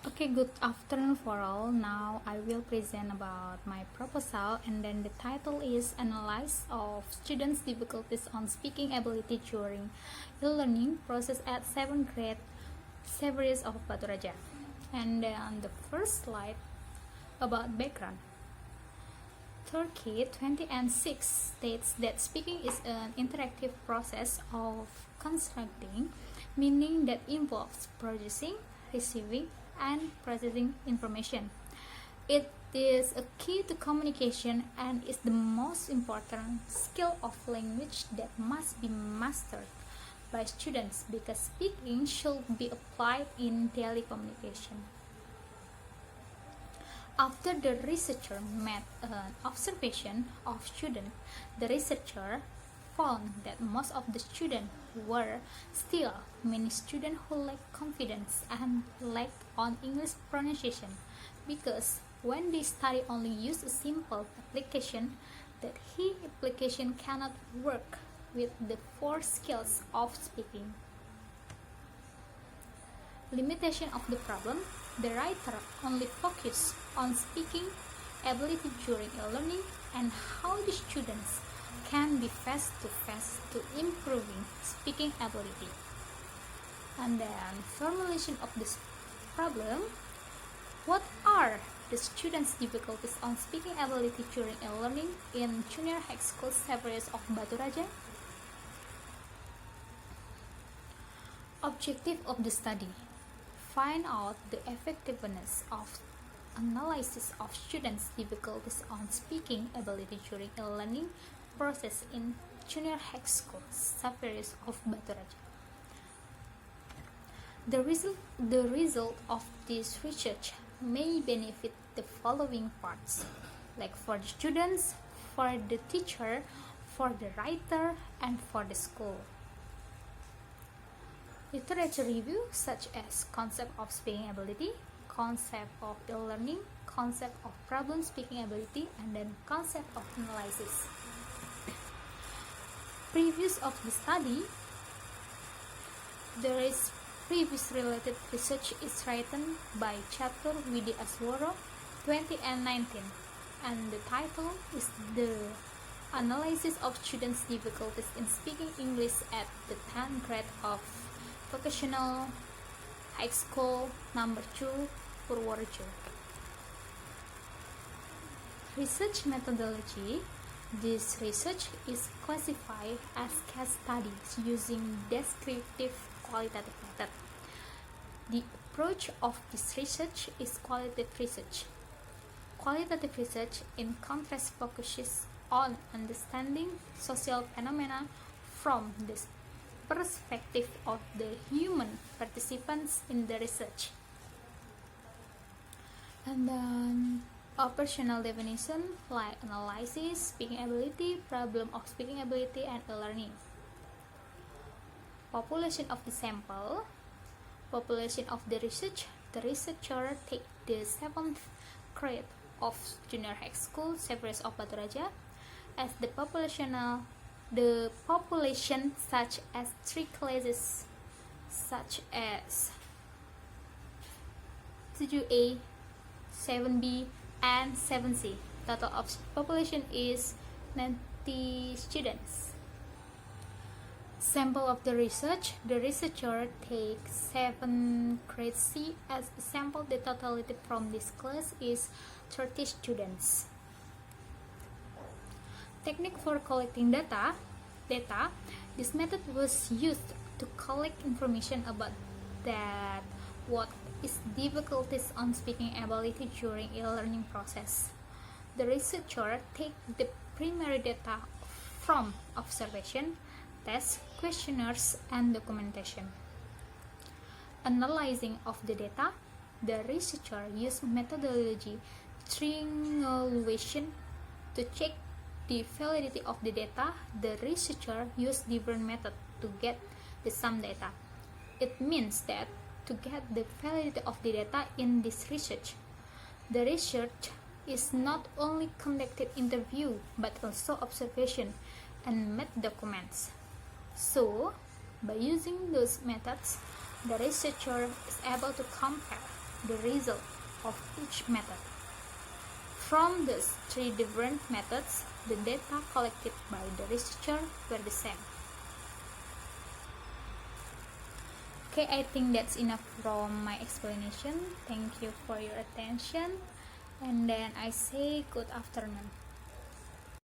Okay, good afternoon for all. Now I will present about my proposal, and then the title is Analysis of Students' Difficulties on Speaking Ability During E-Learning Process at 7th Grade Series of Batu Raja. And then the first slide about background. Turkey 2006 states that speaking is an interactive process of constructing, meaning that involves producing, receiving, and processing information. It is a key to communication and is the most important skill of language that must be mastered by students because speaking should be applied in daily communication. After the researcher made an observation of students, the researcher found that most of the students were still many students who lacked confidence and lacked on English pronunciation because when they study only use a simple application, that application cannot work with the four skills of speaking. Limitation of the problem. The writer only focused on speaking ability during e-learning and how the students can be face-to-face to improving speaking ability. And then formulation of this problem. What are the students' difficulties on speaking ability during e-learning in junior high school series of Batu Raja? Objective of the study. Find out the effectiveness of analysis of students' difficulties on speaking ability during e-learning process in junior high school series of Batu Raja. The result of this research may benefit the following parts, like for the students, for the teacher, for the writer, and for the school. Literature review such as concept of speaking ability, concept of e-learning, concept of problem speaking ability, and then concept of analysis. Previews of the study. There is previous related research is written by chapter Lidya Anjelina 2019, and the title is the Analysis of Students' Difficulties in Speaking English at the 10th grade of Vocational High School number 2 Purworejo. Research methodology. This research is classified as case studies using descriptive qualitative method. The approach of this research is qualitative research. Qualitative research, in contrast, focuses on understanding social phenomena from the perspective of the human participants in the research. And then operational definition like analysis, speaking ability, problem of speaking ability, and e-learning. Population of the sample. Population of the research. The researcher take the 7th grade of junior high school series of Batu Raja as the population such as three classes such as 7A, 7B, and 7C. Total of population is 90 students. Sample of the research. The researcher takes 7th grade C as a sample. The totality from this class is 30 students. Technique for collecting data. This method was used to collect information about that what is difficulties on speaking ability during e-learning process. The researcher take the primary data from observation, tests, questionnaires, and documentation. Analyzing of the data. The researcher used methodology triangulation to check the validity of the data. The researcher used different methods to get the sum data. It means that to get the validity of the data in this research, the research is not only conducted interview but also observation and made documents. So, by using those methods, the researcher is able to compare the result of each method. From these three different methods, the data collected by the researcher were the same. Okay, I think that's enough from my explanation. Thank you for your attention. And then I say good afternoon.